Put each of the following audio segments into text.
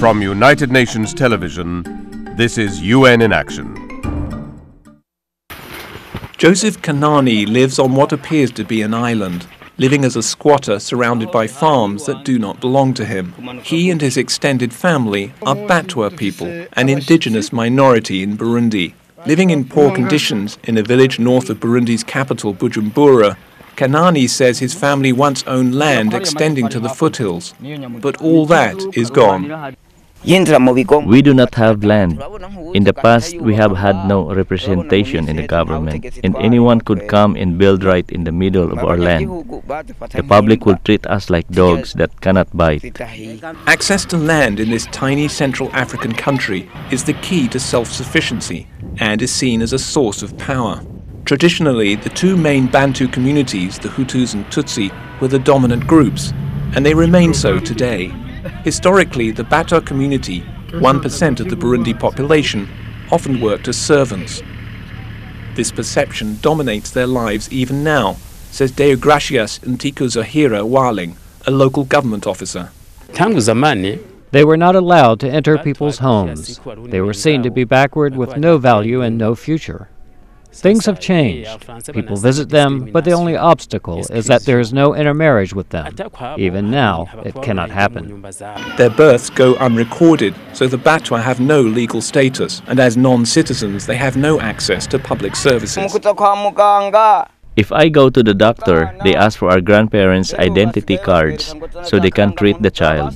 From United Nations Television, this is UN in Action. Joseph Kanani lives on what appears to be an island, living as a squatter surrounded by farms that do not belong to him. He and his extended family are Batwa people, an indigenous minority in Burundi. Living in poor conditions in a village north of Burundi's capital, Bujumbura, Kanani says his family once owned land extending to the foothills, but all that is gone. We do not have land. In the past, we have had no representation in the government, and anyone could come and build right in the middle of our land. The public will treat us like dogs that cannot bite. Access to land in this tiny Central African country is the key to self-sufficiency and is seen as a source of power. Traditionally, the two main Bantu communities, the Hutus and Tutsi, were the dominant groups, and they remain so today. Historically, the Batwa community, 1% of the Burundi population, often worked as servants. This perception dominates their lives even now, says Deogracias Ntikuzahira Waling, a local government officer. They were not allowed to enter people's homes. They were seen to be backward with no value and no future. Things have changed. People visit them, but the only obstacle is that there is no intermarriage with them. Even now, it cannot happen. Their births go unrecorded, so the Batwa have no legal status, and as non-citizens they have no access to public services. If I go to the doctor, they ask for our grandparents' identity cards so they can treat the child.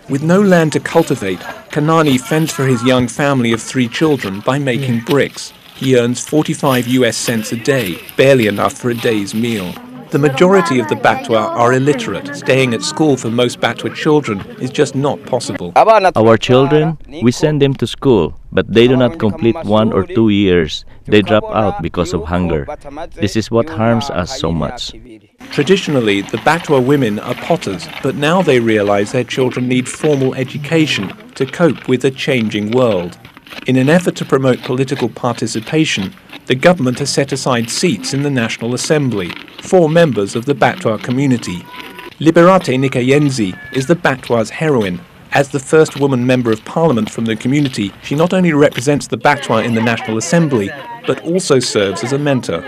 With no land to cultivate, Kanani fends for his young family of 3 children by making bricks. He earns 45 US cents a day, barely enough for a day's meal. The majority of the Batwa are illiterate. Staying at school for most Batwa children is just not possible. Our children, we send them to school, but they do not complete 1 or 2 years. They drop out because of hunger. This is what harms us so much. Traditionally, the Batwa women are potters, but now they realize their children need formal education to cope with a changing world. In an effort to promote political participation, the government has set aside seats in the National Assembly, 4 members of the Batwa community. Liberate Nikayenzi is the Batwa's heroine. As the first woman member of parliament from the community, she not only represents the Batwa in the National Assembly, but also serves as a mentor.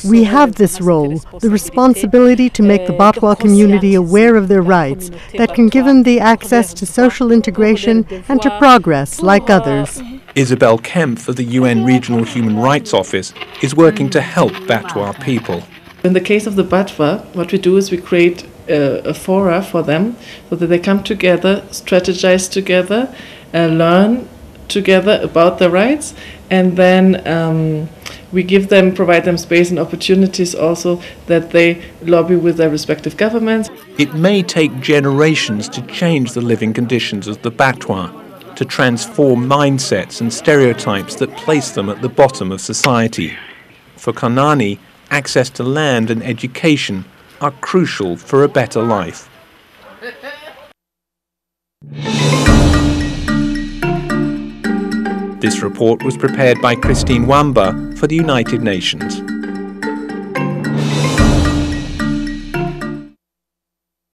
We have this role, the responsibility to make the Batwa community aware of their rights, that can give them the access to social integration and to progress like others. Isabel Kempf of the UN Regional Human Rights Office is working to help Batwa people. In the case of the Batwa, what we do is we create a fora for them so that they come together, strategize together, learn together about their rights, and then we provide them space and opportunities also that they lobby with their respective governments. It may take generations to change the living conditions of the Batwa, to transform mindsets and stereotypes that place them at the bottom of society. For Kanani, access to land and education are crucial for a better life. This report was prepared by Christine Wamba for the United Nations.